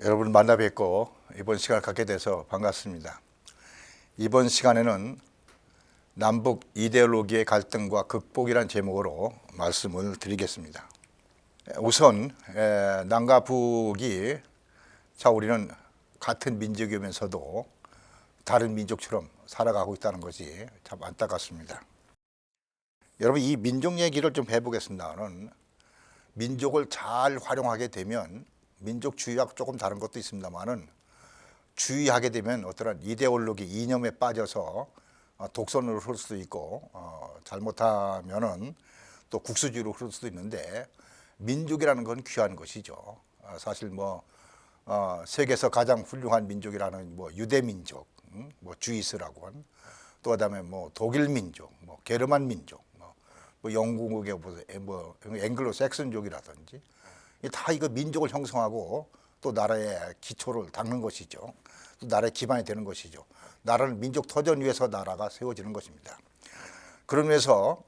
여러분 만나 뵙고 이번 시간을 갖게 돼서 반갑습니다. 이번 시간에는 남북 이데올로기의 갈등과 극복이란 제목으로 말씀을 드리겠습니다. 우선 남과 북이 우리는 같은 민족이면서도 다른 민족처럼 살아가고 있다는 것이 참 안타깝습니다. 여러분, 이 민족 얘기를 좀 해보겠습니다는 민족을 잘 활용하게 되면 민족주의와 조금 다른 것도 있습니다만은 주의하게 되면 어떠한 이데올로기 이념에 빠져서 독선으로 흐를 수도 있고 잘못하면은 또 국수주의로 흐를 수도 있는데, 민족이라는 건 귀한 것이죠. 사실 세계에서 가장 훌륭한 민족이라는 유대 민족, 주이스라고 한, 또 그다음에 독일 민족, 게르만 민족, 영국의 앵글로 섹슨족이라든지 다 이거 민족을 형성하고 또 나라의 기초를 닦는 것이죠. 또 나라의 기반이 되는 것이죠. 나라는 민족 터전 위에서 나라가 세워지는 것입니다. 그런 면에서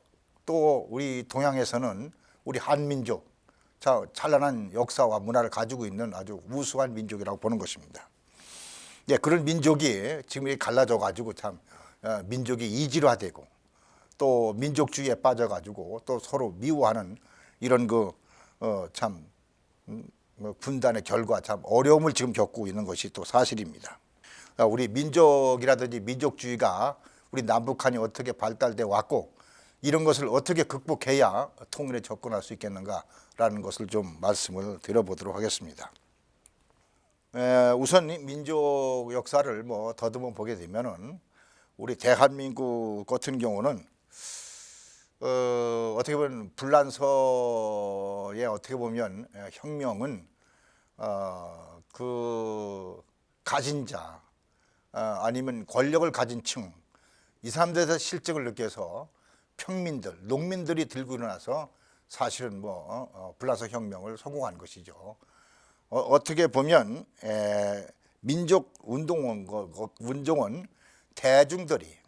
또 우리 동양에서는 우리 한민족, 찬란한 역사와 문화를 가지고 있는 아주 우수한 민족이라고 보는 것입니다. 그런 민족이 지금 갈라져 가지고 참 민족이 이질화되고 또 민족주의에 빠져 가지고 또 서로 미워하는 이런 분단의 결과 참 어려움을 지금 겪고 있는 것이 또 사실입니다. 우리 민족이라든지 민족주의가 우리 남북한이 어떻게 발달돼 왔고 이런 것을 어떻게 극복해야 통일에 접근할 수 있겠는가라는 것을 좀 말씀을 드려보도록 하겠습니다. 우선 민족 역사를 더듬어 보게 되면은 우리 대한민국 같은 경우는 어떻게 보면 불란서의 어떻게 보면 혁명은 그 가진 자 아니면 권력을 가진 층, 이 사람들에서 실적을 느껴서 평민들, 농민들이 들고 일어나서 사실은 불란서 혁명을 성공한 것이죠. 어떻게 보면 민족 운동은 대중들이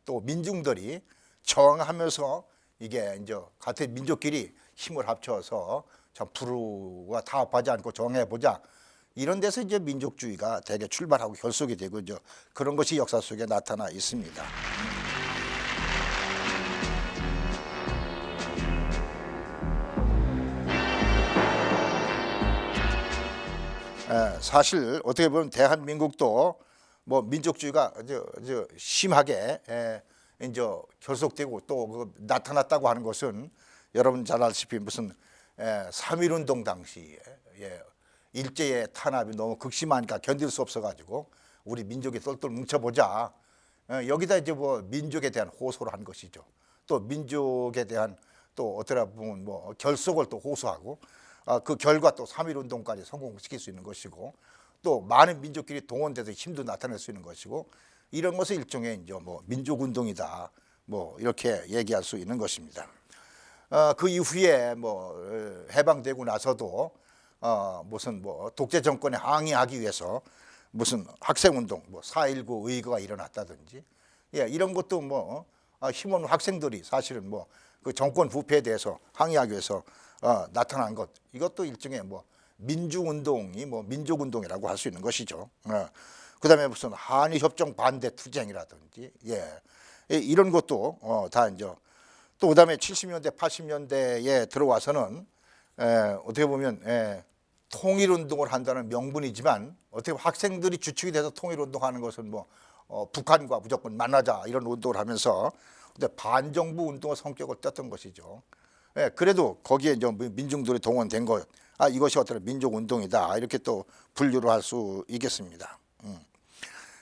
또 민중들이 저항하면서 이게 이제 같은 민족끼리 힘을 합쳐서 참 불우와 타협하지 않고 정해보자, 이런 데서 이제 민족주의가 대개 출발하고 결속이 되고 이제 그런 것이 역사 속에 나타나 있습니다. 사실 어떻게 보면 대한민국도 민족주의가 심하게 이제 결속되고 또 나타났다고 하는 것은 여러분 잘 알다시피 무슨 3.1운동 당시에 일제의 탄압이 너무 극심하니까 견딜 수 없어가지고 우리 민족이 똘똘 뭉쳐보자, 여기다 이제 민족에 대한 호소를 한 것이죠. 또 민족에 대한 또 어떻게 보면 결속을 또 호소하고 그 결과 또 3.1운동까지 성공시킬 수 있는 것이고 또 많은 민족끼리 동원돼서 힘도 나타낼 수 있는 것이고, 이런 것을 일종의 이제 민족운동이다 이렇게 얘기할 수 있는 것입니다. 그 이후에 해방되고 나서도 무슨 독재 정권에 항의하기 위해서 무슨 학생운동 4.19 의거가 일어났다든지 이런 것도 힘없는 학생들이 사실은 그 정권 부패에 대해서 항의하기 위해서 나타난 것, 이것도 일종의 민주운동이 민족운동이라고 할 수 있는 것이죠. 그다음에 무슨 한일협정 반대 투쟁이라든지 이런 것도 다 이제 또 그다음에 70년대 80년대에 들어와서는 어떻게 보면 통일운동을 한다는 명분이지만 어떻게 보면 학생들이 주축이 돼서 통일운동하는 것은 북한과 무조건 만나자 이런 운동을 하면서 근데 반정부 운동의 성격을 떴던 것이죠. 그래도 거기에 이제 민중들이 동원된 것, 이것이 어떤 민족운동이다 이렇게 또 분류를 할 수 있겠습니다.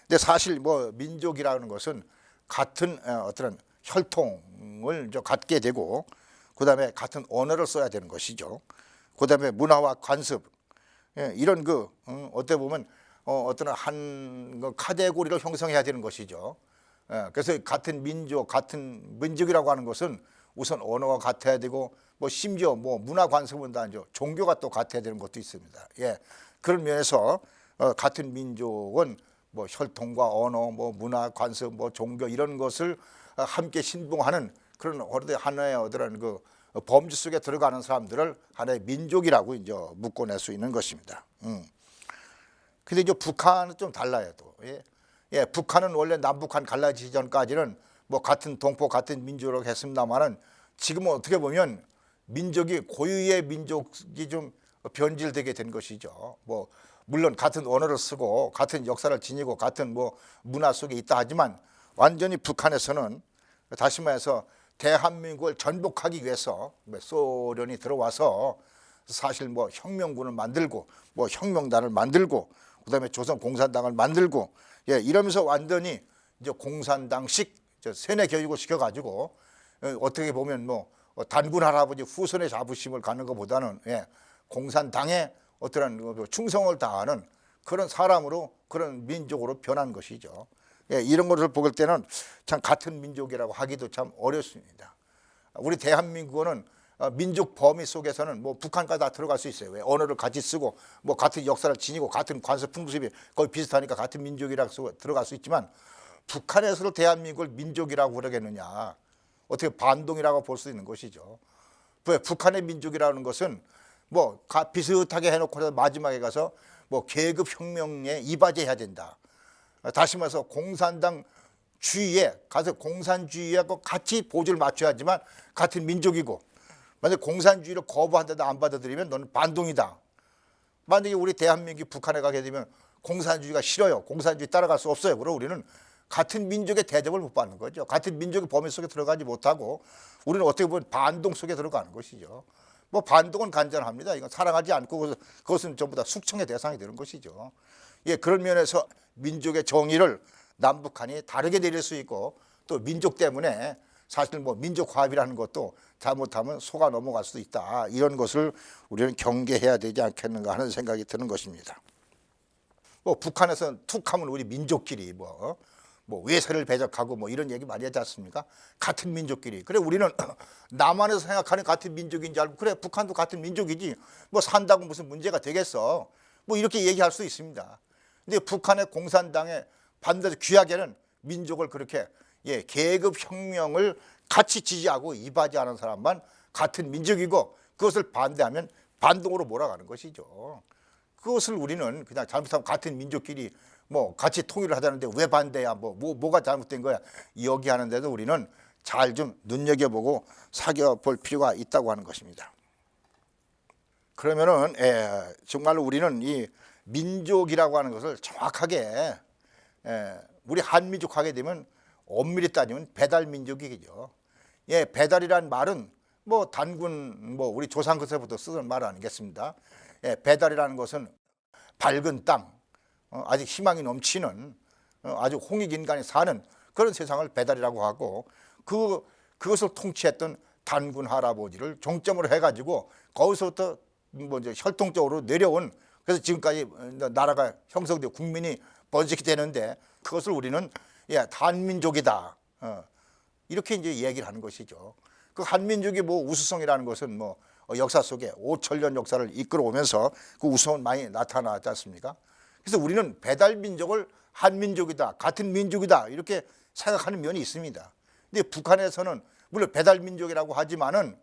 근데 사실 민족이라는 것은 같은 어떤 혈통을 갖게 되고 그다음에 같은 언어를 써야 되는 것이죠. 그다음에 문화와 관습, 이런 어떻게 보면 어떤 한 카테고리를 형성해야 되는 것이죠. 그래서 같은 민족이라고 하는 것은 우선 언어가 같아야 되고 심지어 문화 관습은 다 이제 종교가 또 같아야 되는 것도 있습니다. 그런 면에서 같은 민족은 혈통과 언어, 문화 관습, 종교 이런 것을 함께 신봉하는 그런 하나의 어떤 범주 속에 들어가는 사람들을 하나의 민족이라고 이제 묶어낼 수 있는 것입니다. 근데 이제 북한은 좀 달라요 또. 예. 예, 북한은 원래 남북한 갈라지기 전까지는 뭐 같은 동포 같은 민족으로 했습니다만은 지금은 어떻게 보면 민족이 고유의 민족이 좀 변질되게 된 것이죠. 뭐 물론 같은 언어를 쓰고 같은 역사를 지니고 같은 뭐 문화 속에 있다 하지만 완전히 북한에서는 다시 말해서 대한민국을 전복하기 위해서 소련이 들어와서 사실 뭐 혁명군을 만들고 뭐 혁명단을 만들고 그다음에 조선공산당을 만들고 예, 이러면서 완전히 이제 공산당식 세뇌 교육을 시켜가지고 어떻게 보면 뭐 단군 할아버지 후손의 자부심을 갖는 것보다는 예, 공산당에 어떠한 충성을 다하는 그런 사람으로 그런 민족으로 변한 것이죠. 예, 이런 것을 볼 때는 참 같은 민족이라고 하기도 참 어렵습니다. 우리 대한민국은 민족 범위 속에서는 뭐 북한까지 다 들어갈 수 있어요. 왜? 언어를 같이 쓰고 뭐 같은 역사를 지니고 같은 관습 풍습이 거의 비슷하니까 같은 민족이라고 들어갈 수 있지만 북한에서 대한민국을 민족이라고 그러겠느냐? 어떻게 반동이라고 볼 수 있는 것이죠. 왜? 북한의 민족이라는 것은 뭐 비슷하게 해놓고 마지막에 가서 뭐 계급 혁명에 이바지해야 된다. 다시 말해서 공산당 주의에 가서 공산주의하고 같이 보조를 맞춰야지만 같은 민족이고 만약에 공산주의를 거부한다도 안 받아들이면 너는 반동이다. 만약에 우리 대한민국이 북한에 가게 되면 공산주의가 싫어요. 공산주의 따라갈 수 없어요. 그럼 우리는 같은 민족의 대접을 못 받는 거죠. 같은 민족의 범위 속에 들어가지 못하고 우리는 어떻게 보면 반동 속에 들어가는 것이죠. 뭐 반동은 간절합니다. 이건 사랑하지 않고 그것은 전부 다 숙청의 대상이 되는 것이죠. 예, 그런 면에서 민족의 정의를 남북한이 다르게 내릴 수 있고 또 민족 때문에 사실 뭐 민족 화합이라는 것도 잘못하면 속아 넘어갈 수도 있다. 이런 것을 우리는 경계해야 되지 않겠는가 하는 생각이 드는 것입니다. 뭐 북한에서는 툭하면 우리 민족끼리 뭐 외세를 배적하고 뭐 이런 얘기 많이 하지 않습니까? 같은 민족끼리. 그래 우리는 남한에서 생각하는 같은 민족인 줄 알고 그래 북한도 같은 민족이지 뭐 산다고 무슨 문제가 되겠어. 뭐 이렇게 얘기할 수 있습니다. 근데 북한의 공산당에 반드시 귀하게는 민족을 그렇게 예, 계급 혁명을 같이 지지하고 이바지하는 사람만 같은 민족이고 그것을 반대하면 반동으로 몰아가는 것이죠. 그것을 우리는 그냥 잘못하면 같은 민족끼리 뭐 같이 통일을 하자는데 왜 반대야? 뭐가 잘못된 거야? 여기 하는데도 우리는 잘 좀 눈여겨보고 사귀어볼 필요가 있다고 하는 것입니다. 그러면은 정말로 우리는 이 민족이라고 하는 것을 정확하게 우리 한민족 하게 되면 엄밀히 따지면 배달민족이죠. 예, 배달이란 말은 뭐 단군 뭐 우리 조상 그때부터 쓰던 말 아니겠습니까? 예, 배달이라는 것은 밝은 땅, 아직 희망이 넘치는 아주 홍익인간이 사는 그런 세상을 배달이라고 하고 그것을 통치했던 단군 할아버지를 종점으로 해가지고 거기서부터 뭐 이제 혈통적으로 내려온 그래서 지금까지 나라가 형성되고 국민이 번식이 되는데 그것을 우리는 예, 한민족이다. 이렇게 이제 얘기를 하는 것이죠. 그 한민족이 뭐 우수성이라는 것은 뭐 역사 속에 5,000년 역사를 이끌어오면서 그 우수성은 많이 나타나지 않습니까? 그래서 우리는 배달민족을 한민족이다, 같은 민족이다 이렇게 생각하는 면이 있습니다. 근데 북한에서는 물론 배달민족이라고 하지만은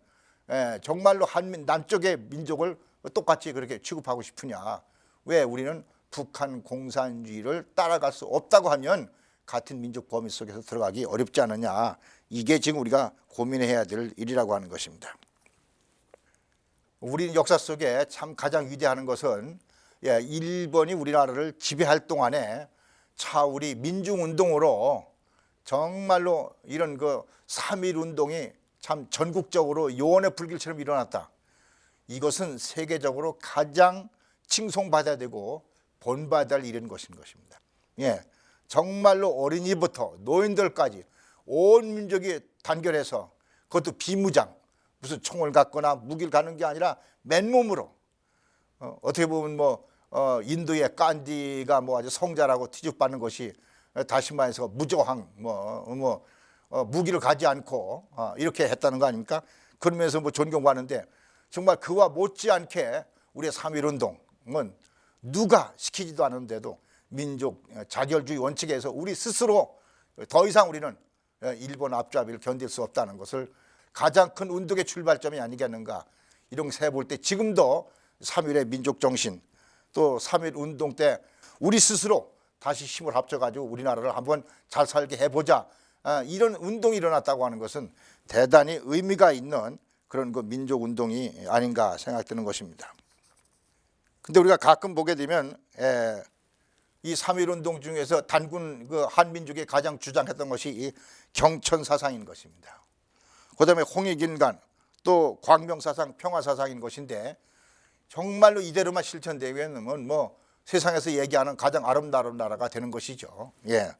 정말로 남쪽의 민족을 똑같이 그렇게 취급하고 싶으냐? 왜 우리는 북한 공산주의를 따라갈 수 없다고 하면 같은 민족 범위 속에서 들어가기 어렵지 않느냐. 이게 지금 우리가 고민해야 될 일이라고 하는 것입니다. 우리 역사 속에 참 가장 위대한 것은 일본이 우리나라를 지배할 동안에 우리 민중운동으로 정말로 이런 그 3.1 운동이 참 전국적으로 요원의 불길처럼 일어났다. 이것은 세계적으로 가장 칭송받아야 되고 본받아야 할 일인 것입니다. 예, 정말로 어린이부터 노인들까지 온 민족이 단결해서 그것도 비무장 무슨 총을 갖거나 무기를 갖는 게 아니라 맨몸으로 어떻게 보면 뭐 인도의 간디가 뭐 아주 성자라고 취급받는 것이 다시 말해서 무저항 무기를 가지 않고 이렇게 했다는 거 아닙니까? 그러면서 뭐 존경받는데 정말 그와 못지않게 우리의 3.1 운동은 누가 시키지도 않은데도 민족 자결주의 원칙에서 우리 스스로 더 이상 우리는 일본 앞잡이를 견딜 수 없다는 것을 가장 큰 운동의 출발점이 아니겠는가 이런 세 볼 때 지금도 3.1의 민족 정신 또 3.1 운동 때 우리 스스로 다시 힘을 합쳐가지고 우리나라를 한번 잘 살게 해보자. 이런 운동이 일어났다고 하는 것은 대단히 의미가 있는 그런 그 민족운동이 아닌가 생각되는 것입니다. 근데 우리가 가끔 보게 되면 이 3.1운동 중에서 단군 그 한민족이 가장 주장했던 것이 이 경천사상인 것입니다. 그 다음에 홍익인간 또 광명사상, 평화사상인 것인데 정말로 이대로만 실천되면 뭐 세상에서 얘기하는 가장 아름다운 나라가 되는 것이죠. 예.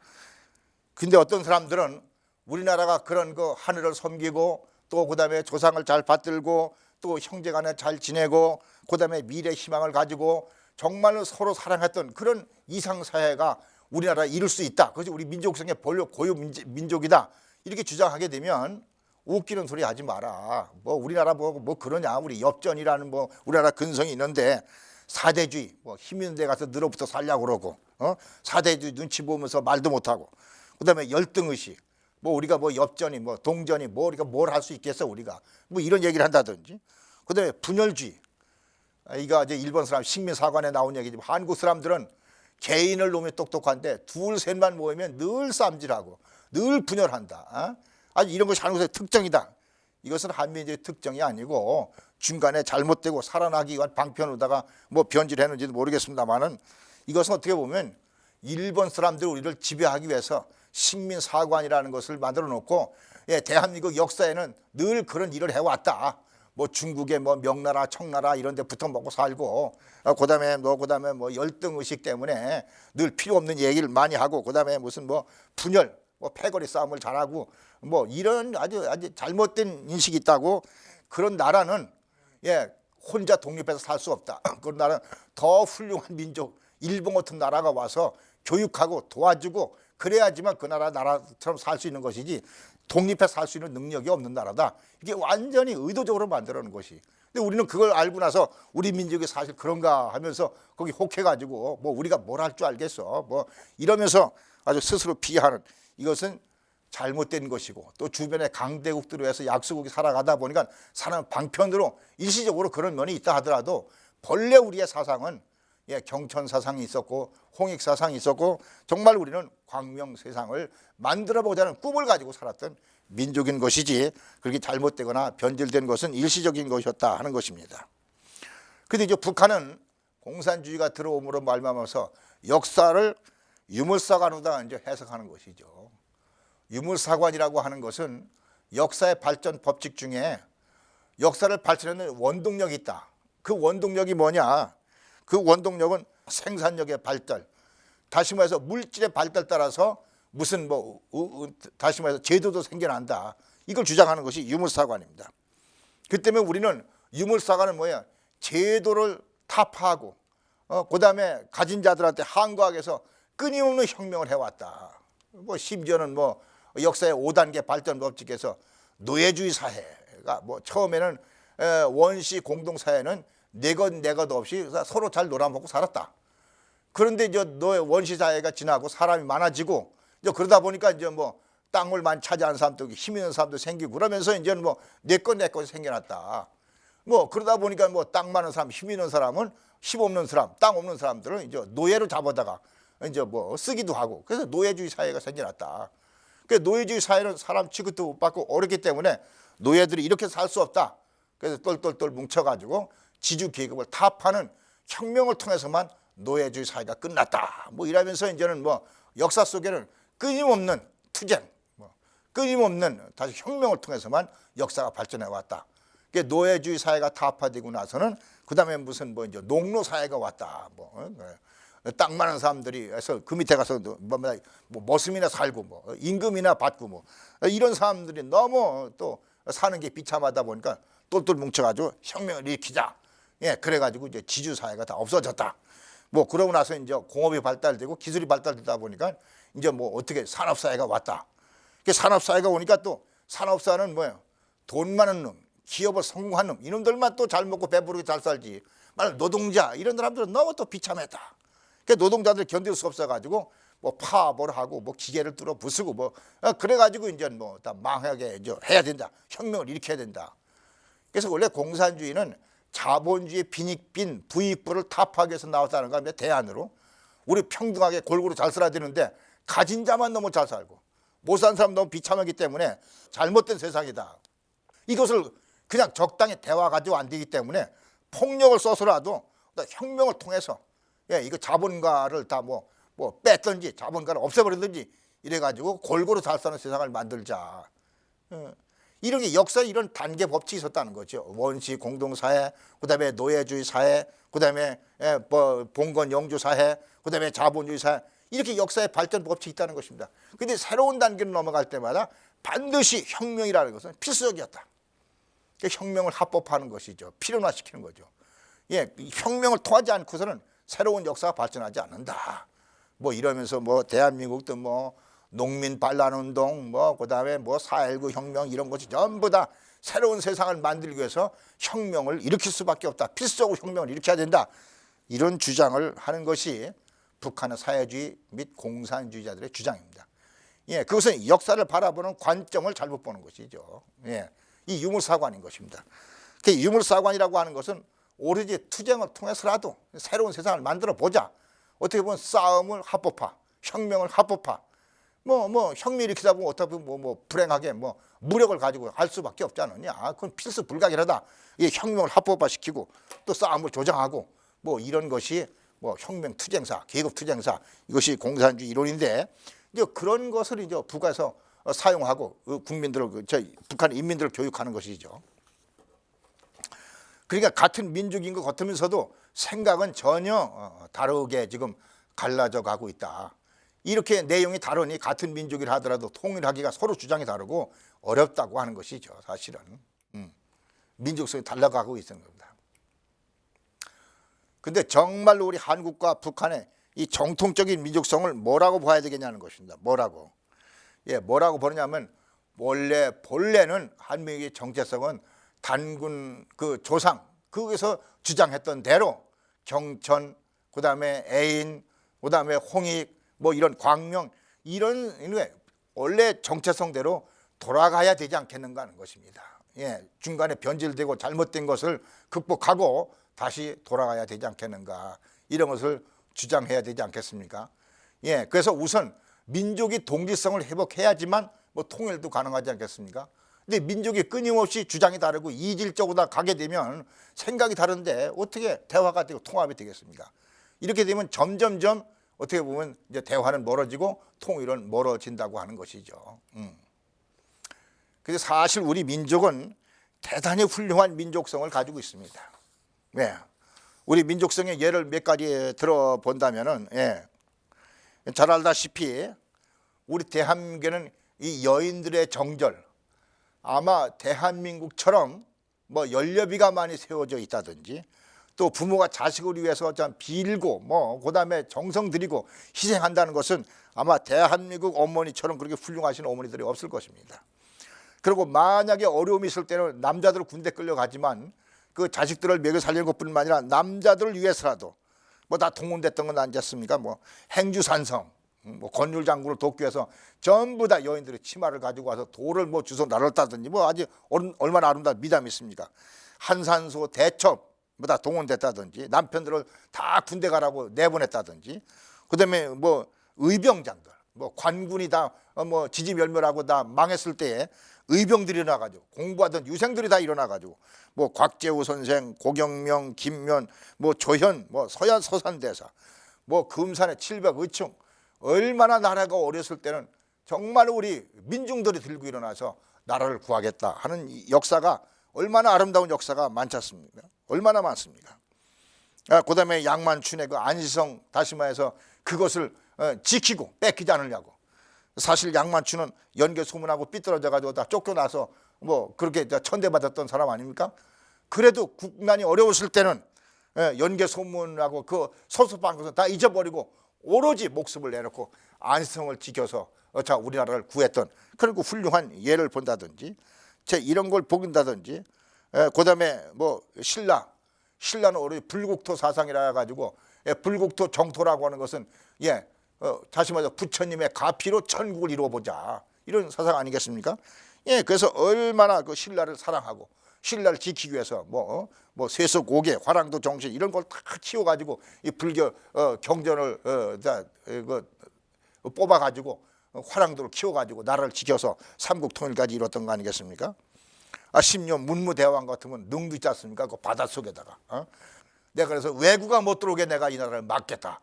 근데 어떤 사람들은 우리나라가 그런 그 하늘을 섬기고 또 그다음에 조상을 잘 받들고 또 형제간에 잘 지내고 그다음에 미래 희망을 가지고 정말로 서로 사랑했던 그런 이상사회가 우리나라에 이룰 수 있다. 그래서 우리 민족성의 고유 민족이다. 이렇게 주장하게 되면 웃기는 소리 하지 마라. 뭐 우리나라 뭐 그러냐. 우리 엽전이라는 뭐 우리나라 근성이 있는데 사대주의, 뭐 힘 있는 데 가서 늘어붙어 살려고 그러고, 사대주의 눈치 보면서 말도 못하고, 그 다음에 열등의식, 뭐 우리가 뭐 엽전이, 뭐 동전이, 뭐 우리가 뭘 할 수 있겠어, 우리가. 뭐 이런 얘기를 한다든지, 그 다음에 분열주의. 이거 이제 일본 사람 식민사관에 나온 얘기지만 한국 사람들은 개인을 놓으면 똑똑한데 둘, 셋만 모이면 늘 쌈질하고, 늘 분열한다. 아주 이런 것이 한국의 특징이다. 이것은 한민족의 특징이 아니고 중간에 잘못되고 살아나기 위한 방편으로다가 뭐 변질했는지도 모르겠습니다만은 이것은 어떻게 보면 일본 사람들이 우리를 지배하기 위해서 식민사관이라는 것을 만들어 놓고 대한민국 역사에는 늘 그런 일을 해왔다. 뭐 중국의 뭐 명나라, 청나라 이런 데 붙어 먹고 살고 그다음에 뭐 열등의식 때문에 늘 필요 없는 얘기를 많이 하고 그다음에 무슨 뭐 분열, 뭐 패거리 싸움을 잘하고 뭐 이런 아주 잘못된 인식이 있다고 그런 나라는 혼자 독립해서 살 수 없다. 그런 나라는 더 훌륭한 민족, 일본 같은 나라가 와서 교육하고 도와주고 그래야지만 그 나라처럼 살 수 있는 것이지 독립해서 살 수 있는 능력이 없는 나라다. 이게 완전히 의도적으로 만들어 놓은 것이. 근데 우리는 그걸 알고 나서 우리 민족이 사실 그런가 하면서 거기 혹해가지고 뭐 우리가 뭘 할 줄 알겠어. 뭐 이러면서 아주 스스로 비하하는 이것은 잘못된 것이고 또 주변에 강대국들로 해서 약소국이 살아가다 보니까 사람 방편으로 일시적으로 그런 면이 있다 하더라도 본래 우리의 사상은 경천사상이 있었고 홍익사상이 있었고 정말 우리는 광명세상을 만들어보자는 꿈을 가지고 살았던 민족인 것이지 그렇게 잘못되거나 변질된 것은 일시적인 것이었다 하는 것입니다. 그런데 이제 북한은 공산주의가 들어옴으로 말미암아서 역사를 유물사관으로다 이제 해석하는 것이죠. 유물사관이라고 하는 것은 역사의 발전 법칙 중에 역사를 발전하는 원동력이 있다. 그 원동력이 뭐냐? 그 원동력은 생산력의 발달, 다시 말해서 물질의 발달 따라서 무슨 다시 말해서 제도도 생겨난다. 이걸 주장하는 것이 유물사관입니다. 그 때문에 우리는 유물사관은 뭐야? 제도를 타파하고 그 다음에 가진 자들한테 항거하기 위해서 끊임없는 혁명을 해왔다. 뭐 심지어는 뭐 역사의 5단계 발전 법칙에서 노예주의 사회가 뭐 처음에는 원시 공동사회는 내 것 없이 서로 잘 놀아먹고 살았다. 그런데 이제 원시 사회가 지나고 사람이 많아지고 이제 그러다 보니까 이제 뭐 땅을 많이 차지하는 사람도 힘 있는 사람도 생기고 그러면서 이제는 뭐 내 것 생겨났다. 뭐 그러다 보니까 뭐 땅 많은 사람, 힘 있는 사람은 힘 없는 사람, 땅 없는 사람들은 이제 노예로 잡아다가 이제 뭐 쓰기도 하고 그래서 노예주의 사회가 생겨났다. 그 노예주의 사회는 사람 취급도 못 받고 어렵기 때문에 노예들이 이렇게 살 수 없다. 그래서 똘똘똘 뭉쳐가지고 지주 계급을 타파하는 혁명을 통해서만 노예주의 사회가 끝났다. 뭐 이러면서 이제는 뭐 역사 속에는 끊임없는 투쟁, 끊임없는 다시 혁명을 통해서만 역사가 발전해 왔다. 노예주의 사회가 타파되고 나서는 그 다음에 무슨 뭐 이제 농노 사회가 왔다. 땅 많은 사람들이 해서 그 밑에 가서 뭐 머슴이나 살고 뭐 임금이나 받고 뭐 이런 사람들이 너무 또 사는 게 비참하다 보니까 똘똘 뭉쳐가지고 혁명을 일으키자. 그래가지고 이제 지주 사회가 다 없어졌다. 뭐 그러고 나서 이제 공업이 발달되고 기술이 발달되다 보니까 이제 뭐 어떻게 산업 사회가 왔다. 산업 사회가 오니까 또 산업사는 뭐예요? 돈 많은 놈, 기업을 성공한 놈, 이놈들만 또 잘 먹고 배부르게 잘 살지. 말 노동자 이런 사람들은 너무 또 비참했다. 노동자들 견딜 수 없어가지고 뭐 파업을 하고 뭐 기계를 뚫어 부수고 뭐 그래가지고 이제 뭐 다 망하게 이제 해야 된다. 혁명을 일으켜야 된다. 그래서 원래 공산주의는 자본주의 빈익빈 부익부를 타파하기 위해서 나왔다는 겁니다. 대안으로. 우리 평등하게 골고루 잘 살아야 되는데 가진 자만 너무 잘 살고 못 사는 사람 너무 비참하기 때문에 잘못된 세상이다. 이것을 그냥 적당히 대화 가지고 안 되기 때문에 폭력을 써서라도 혁명을 통해서 이거 자본가를 다 뭐 뺐든지 자본가를 없애버리든지 이래가지고 골고루 잘 사는 세상을 만들자. 이렇게 역사에 이런 단계 법칙이 있었다는 거죠. 원시 공동사회, 그다음에 노예주의 사회, 그다음에 봉건 영주 사회, 그다음에 자본주의 사회, 이렇게 역사의 발전 법칙이 있다는 것입니다. 그런데 새로운 단계로 넘어갈 때마다 반드시 혁명이라는 것은 필수적이었다. 혁명을 합법화하는 것이죠. 필연화시키는 거죠. 혁명을 통하지 않고서는 새로운 역사가 발전하지 않는다. 이러면서 대한민국도 농민 반란운동, 그다음에 4.19 혁명 이런 것이 전부 다 새로운 세상을 만들기 위해서 혁명을 일으킬 수밖에 없다. 필수적으로 혁명을 일으켜야 된다. 이런 주장을 하는 것이 북한의 사회주의 및 공산주의자들의 주장입니다. 그것은 역사를 바라보는 관점을 잘못 보는 것이죠. 이 유물사관인 것입니다. 유물사관이라고 하는 것은 오로지 투쟁을 통해서라도 새로운 세상을 만들어 보자. 어떻게 보면 싸움을 합법화, 혁명을 합법화. 혁명 일으키다 보면 어떻게 보면 불행하게 무력을 가지고 할 수밖에 없지 않느냐. 그건 필수 불가결하다. 이 혁명을 합법화시키고 또 싸움을 조장하고 이런 것이 혁명 투쟁사, 계급 투쟁사, 이것이 공산주의 이론인데 이제 그런 것을 이제 북에서 사용하고 국민들을 북한 인민들을 교육하는 것이죠. 그러니까 같은 민족인 것 같으면서도 생각은 전혀 다르게 지금 갈라져 가고 있다. 이렇게 내용이 다르니 같은 민족이라 하더라도 통일하기가 서로 주장이 다르고 어렵다고 하는 것이죠. 사실은 민족성이 달라가고 있는 겁니다. 근데 정말로 우리 한국과 북한의 이 정통적인 민족성을 뭐라고 봐야 되겠냐는 것입니다. 뭐라고 보느냐면 본래는 한민족의 정체성은 단군 조상 거기서 주장했던 대로 경천, 그다음에 애인, 그다음에 홍익, 이런 광명 이런 원래 정체성대로 돌아가야 되지 않겠는가 하는 것입니다. 중간에 변질되고 잘못된 것을 극복하고 다시 돌아가야 되지 않겠는가 이런 것을 주장해야 되지 않겠습니까? 그래서 우선 민족이 동질성을 회복해야지만 통일도 가능하지 않겠습니까? 근데 민족이 끊임없이 주장이 다르고 이질적으로 다 가게 되면 생각이 다른데 어떻게 대화가 되고 통합이 되겠습니까? 이렇게 되면 점점점 어떻게 보면 이제 대화는 멀어지고 통일은 멀어진다고 하는 것이죠. 그래서 사실 우리 민족은 대단히 훌륭한 민족성을 가지고 있습니다. 우리 민족성의 예를 몇 가지 들어본다면은 잘 알다시피 우리 대한민국에는 이 여인들의 정절 아마 대한민국처럼 연료비가 많이 세워져 있다든지 또 부모가 자식을 위해서 좀 빌고 그다음에 정성 들이고 희생한다는 것은 아마 대한민국 어머니처럼 그렇게 훌륭하신 어머니들이 없을 것입니다. 그리고 만약에 어려움이 있을 때는 남자들은 군대 끌려가지만 그 자식들을 먹여 살리는 것뿐만 아니라 남자들을 위해서라도 다 동원됐던 건 아니지 않습니까? 행주산성, 권율장군을 돕기 위해서 전부 다 여인들이 치마를 가지고 와서 돌을 주워 나눴다든지 아주 얼마나 아름다운 미담이 있습니까? 한산소 대첩 다 동원됐다든지 남편들을 다 군대 가라고 내보냈다든지 그다음에 의병장들 관군이 다 지지멸멸하고 다 망했을 때에 의병들이 일어나가지고 공부하던 유생들이 다 일어나가지고 곽재우 선생, 고경명, 김면, 조현, 서야 서산대사, 금산의 700의충 얼마나 나라가 어렸을 때는 정말 우리 민중들이 들고 일어나서 나라를 구하겠다 하는 이 역사가 얼마나 아름다운 역사가 많지 않습니까? 얼마나 많습니까? 그다음에 양만춘의 안시성 다시마에서 그것을 지키고 뺏기지 않으려고. 사실 양만춘은 연개 소문하고 삐뚤어져 가지고 다 쫓겨나서 그렇게 천대받았던 사람 아닙니까? 그래도 국난이 어려웠을 때는 연개 소문하고 그 소소한 것을 다 잊어버리고 오로지 목숨을 내놓고 안시성을 지켜서 우리나라를 구했던 그리고 훌륭한 예를 본다든지 이런 걸 보긴다든지 그다음에 신라는 오로지 불국토 사상이라 가지고 불국토 정토라고 하는 것은 다시 말해서 부처님의 가피로 천국을 이루어보자 이런 사상 아니겠습니까? 그래서 얼마나 그 신라를 사랑하고 신라를 지키기 위해서 뭐 세속 오개, 화랑도 정신 이런 걸 다 키워가지고 이 불교 경전을 뽑아가지고 화랑도를 키워가지고 나라를 지켜서 삼국 통일까지 이뤘던 거 아니겠습니까? 10년 문무대왕 같으면 능도 있지 않습니까? 그 바닷속에다가 내가 그래서 외구가 못 들어오게 내가 이 나라를 막겠다.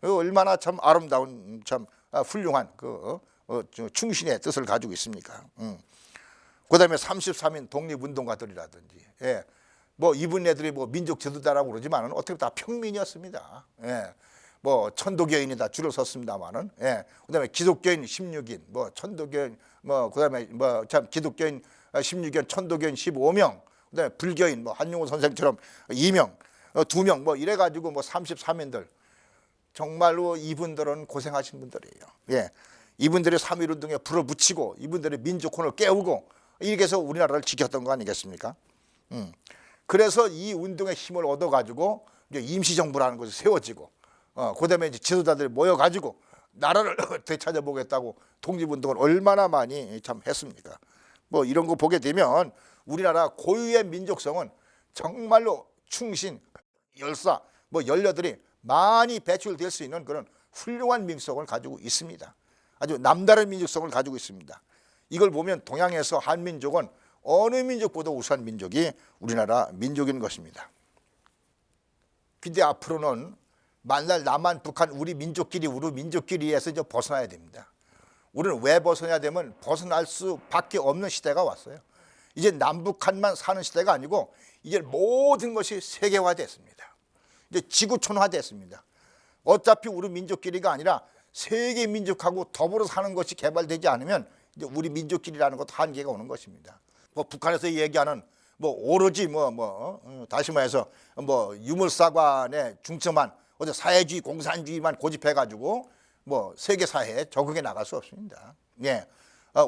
얼마나 참 아름다운 참 훌륭한 충신의 뜻을 가지고 있습니까? 그다음에 33인 독립운동가들이라든지, 예, 뭐 이분네들이 뭐 민족 제도다라고 그러지만은 어떻게 다 평민이었습니다. 예, 뭐 천도교인이다 줄을 섰습니다만은, 예, 그다음에 기독교인 16인, 뭐 천도교인, 뭐 그다음에 뭐 참 기독교인 16인, 천도교인 15명, 그다음에 불교인 뭐 한용운 선생처럼 2명, 2명 뭐 이래가지고 뭐 33인들 정말로 이분들은 고생하신 분들이에요. 예, 이분들이 3.1운동에 불을 붙이고 이분들의 민족혼을 깨우고 이렇게 해서 우리나라를 지켰던 거 아니겠습니까? 그래서 이 운동의 힘을 얻어가지고 이제 임시정부라는 것이 세워지고, 그다음에 이제 지도자들이 모여가지고 나라를 되찾아보겠다고 독립운동을 얼마나 많이 참 했습니까? 뭐 이런 거 보게 되면 우리나라 고유의 민족성은 정말로 충신, 열사, 뭐 연려들이 많이 배출될 수 있는 그런 훌륭한 민족성을 가지고 있습니다. 아주 남다른 민족성을 가지고 있습니다. 이걸 보면 동양에서 한민족은 어느 민족보다 우수한 민족이 우리나라 민족인 것입니다. 근데 앞으로는 만날 남한, 북한 우리 민족끼리에서 이제 벗어나야 됩니다. 우리는 왜 벗어나야 되면 벗어날 수밖에 없는 시대가 왔어요. 이제 남북한만 사는 시대가 아니고 이제 모든 것이 세계화됐습니다. 이제 지구촌화됐습니다. 어차피 우리 민족끼리가 아니라 세계 민족하고 더불어 사는 것이 개발되지 않으면 이제 우리 민족끼리라는 것도 한계가 오는 것입니다. 뭐 북한에서 얘기하는 뭐 오로지 다시 말해서 뭐 유물사관에 중점한 어제 사회주의 공산주의만 고집해가지고 뭐 세계 사회에 적응해 나갈 수 없습니다. 예,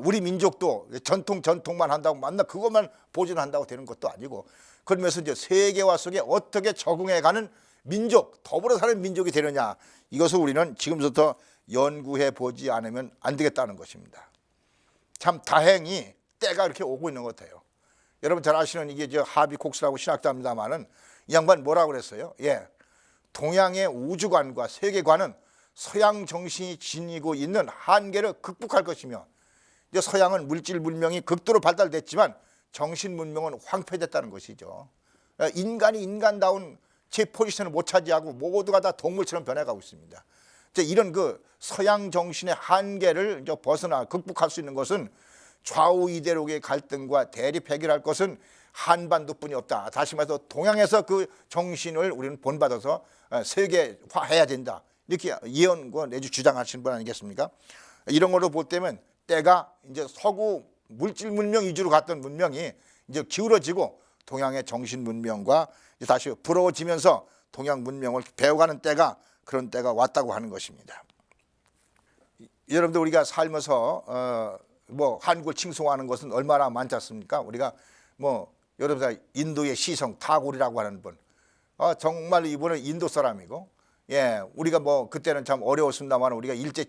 우리 민족도 전통만 한다고 만나 그것만 보존한다고 되는 것도 아니고 그러면서 이제 세계화 속에 어떻게 적응해가는 민족, 더불어 사는 민족이 되느냐 이것을 우리는 지금부터 연구해 보지 않으면 안 되겠다는 것입니다. 참 다행히 때가 이렇게 오고 있는 것 같아요. 여러분 잘 아시는 이게 저 하비콕스라고 신학자입니다만은 이 양반 뭐라고 그랬어요? 예, 동양의 우주관과 세계관은 서양 정신이 지니고 있는 한계를 극복할 것이며 이제 서양은 물질 문명이 극도로 발달됐지만 정신 문명은 황폐됐다는 것이죠. 인간이 인간다운 제 포지션을 못 차지하고 모두가 다 동물처럼 변해가고 있습니다. 이런 그 서양 정신의 한계를 이제 벗어나 극복할 수 있는 것은 좌우 이데올로기의 갈등과 대립 해결할 것은 한반도뿐이 없다. 다시 말해서 동양에서 그 정신을 우리는 본받아서 세계화해야 된다. 이렇게 예언과 내주 주장하시는 분 아니겠습니까? 이런 걸로 볼 때면 때가 이제 서구 물질 문명 위주로 갔던 문명이 이제 기울어지고 동양의 정신 문명과 다시 부러워지면서 동양 문명을 배워가는 때가 그런 때가 왔다고 하는 것입니다. 여러분들 우리가 살면서 뭐 한국을 칭송하는 것은 얼마나 많지 않습니까? 우리가 뭐 여러분들 인도의 시성 타고리라고 하는 분, 정말 이분은 인도 사람이고, 예, 우리가 뭐 그때는 참 어려웠습니다만 우리가 일제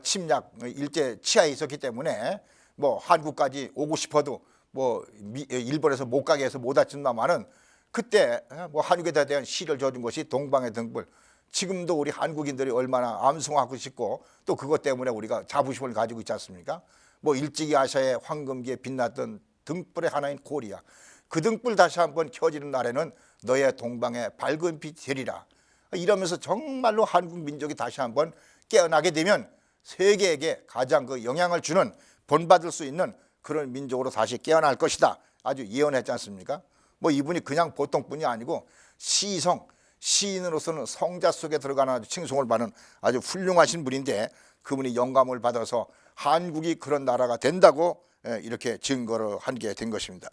침략 일제 치하에 있었기 때문에 뭐 한국까지 오고 싶어도 뭐 일본에서 못 가게 해서 못 왔습니다만은 그때 뭐 한국에 대한 시를 줘준 것이 동방의 등불. 지금도 우리 한국인들이 얼마나 암송하고 싶고 또 그것 때문에 우리가 자부심을 가지고 있지 않습니까? 뭐 일찍이 아시아의 황금기에 빛났던 등불의 하나인 코리아, 그 등불 다시 한번 켜지는 날에는 너의 동방의 밝은 빛이 되리라. 이러면서 정말로 한국 민족이 다시 한번 깨어나게 되면 세계에게 가장 그 영향을 주는 본받을 수 있는 그런 민족으로 다시 깨어날 것이다. 아주 예언했지 않습니까? 뭐 이분이 그냥 보통 분이 아니고 시인으로서는 성자 속에 들어가는 아주 칭송을 받는 아주 훌륭하신 분인데 그분이 영감을 받아서 한국이 그런 나라가 된다고 이렇게 증거를 한 게 된 것입니다.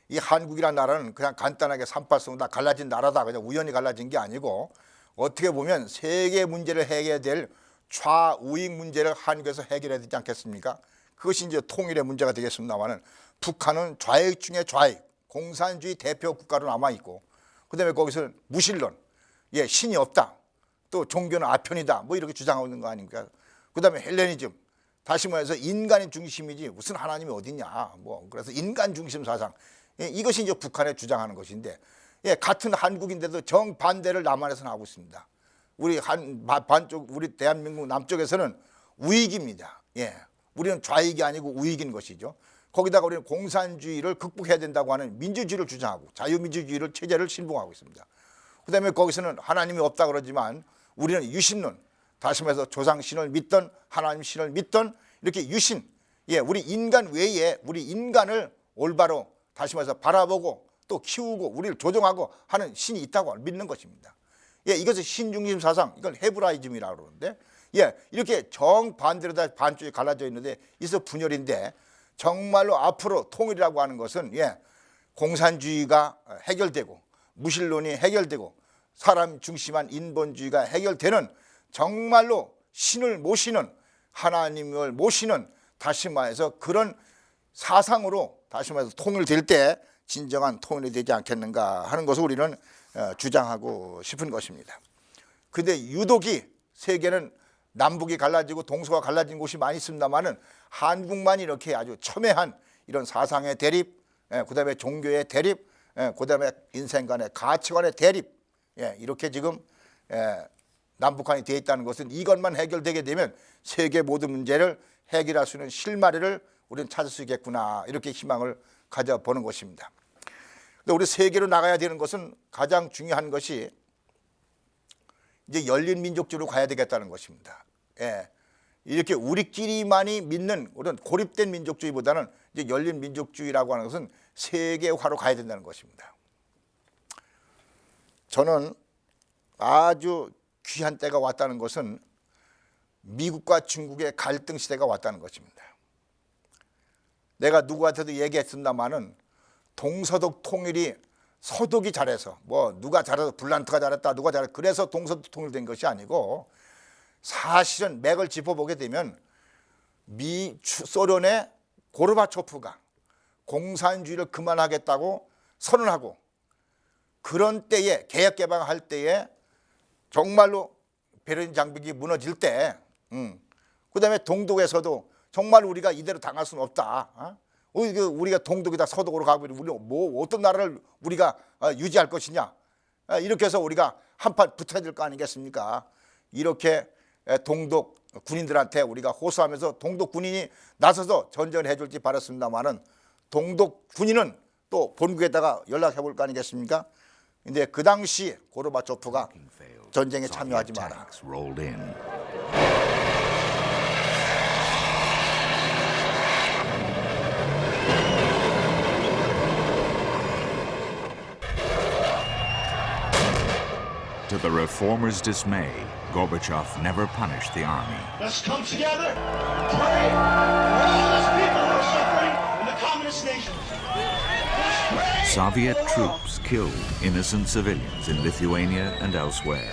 이 한국이라는 나라는 그냥 간단하게 38성 다 갈라진 나라다 그냥 우연히 갈라진 게 아니고 어떻게 보면 세계 문제를 해결해야 될 좌우익 문제를 한국에서 해결해야 되지 않겠습니까? 그것이 이제 통일의 문제가 되겠습니다만은 북한은 좌익 중에 좌익, 공산주의 대표 국가로 남아 있고 그다음에 거기서 무신론, 예, 신이 없다, 또 종교는 아편이다, 뭐 이렇게 주장하고 있는 거 아닙니까? 그다음에 헬레니즘, 다시 말해서 인간의 중심이지 무슨 하나님이 어딨냐. 뭐 그래서 인간 중심 사상. 예, 이것이 이제 북한에 주장하는 것인데, 예, 같은 한국인데도 정반대를 남한에서는 하고 있습니다. 우리 반쪽, 우리 대한민국 남쪽에서는 우익입니다. 예, 우리는 좌익이 아니고 우익인 것이죠. 거기다가 우리는 공산주의를 극복해야 된다고 하는 민주주의를 주장하고 자유민주주의를 체제를 신봉하고 있습니다. 그다음에 거기서는 하나님이 없다 그러지만 우리는 유신론, 다시 말해서 조상신을 믿던 하나님 신을 믿던 이렇게 유신, 예, 우리 인간 외에 우리 인간을 올바로 다시 말해서 바라보고 또 키우고 우리를 조종하고 하는 신이 있다고 믿는 것입니다. 예, 이것은 신중심 사상, 이걸 헤브라이즘이라고 그러는데, 예, 이렇게 정반대로 다 반쪽이 갈라져 있는데 이서 분열인데, 정말로 앞으로 통일이라고 하는 것은, 예, 공산주의가 해결되고 무신론이 해결되고 사람 중심한 인본주의가 해결되는 정말로 신을 모시는, 하나님을 모시는, 다시 말해서 그런 사상으로 다시 말해서 통일될 때 진정한 통일이 되지 않겠는가 하는 것을 우리는 주장하고 싶은 것입니다. 그런데 유독이 세계는 남북이 갈라지고 동서가 갈라진 곳이 많이 있습니다만은 한국만 이렇게 아주 첨예한 이런 사상의 대립, 그다음에 종교의 대립, 그다음에 인생 간의 가치관의 대립, 이렇게 지금 남북한이 되어 있다는 것은 이것만 해결되게 되면 세계 모든 문제를 해결할 수 있는 실마리를 우리는 찾을 수 있겠구나, 이렇게 희망을 가져보는 것입니다. 근데 우리 세계로 나가야 되는 것은 가장 중요한 것이 이제 열린 민족주의로 가야 되겠다는 것입니다. 예, 이렇게 우리끼리만이 믿는 그런 고립된 민족주의보다는 이제 열린 민족주의라고 하는 것은 세계화로 가야 된다는 것입니다. 저는 아주 귀한 때가 왔다는 것은 미국과 중국의 갈등 시대가 왔다는 것입니다. 내가 누구한테도 얘기했습니다마는 동서독 통일이 서독이 잘해서, 뭐 누가 잘해서 불란트가 잘했다, 누가 잘했다, 그래서 동서독 통일된 것이 아니고, 사실은 맥을 짚어보게 되면 소련의 고르바초프가 공산주의를 그만하겠다고 선언하고, 그런 때에 개혁 개방할 때에 정말로 베를린 장벽이 무너질 때, 그다음에 동독에서도 정말 우리가 이대로 당할 수는 없다. 우리가 동독이다 서독으로 가고 우리 뭐 어떤 나라를 우리가 유지할 것이냐, 이렇게 해서 우리가 한판 붙어야 될 거 아니겠습니까? 이렇게 동독 군인들한테 우리가 호소하면서 동독 군인이 나서서 전전을 해줄지 바랐습니다만은 동독 군인은 또 본국에다가 연락해 볼 거 아니겠습니까? 근데 그 당시 고르바초프가 전쟁에 참여하지 마라. To the reformers' dismay, Gorbachev never punished the army. Let's come together, pray for all those people who are suffering in the communist nations. Soviet troops killed innocent civilians in Lithuania and elsewhere,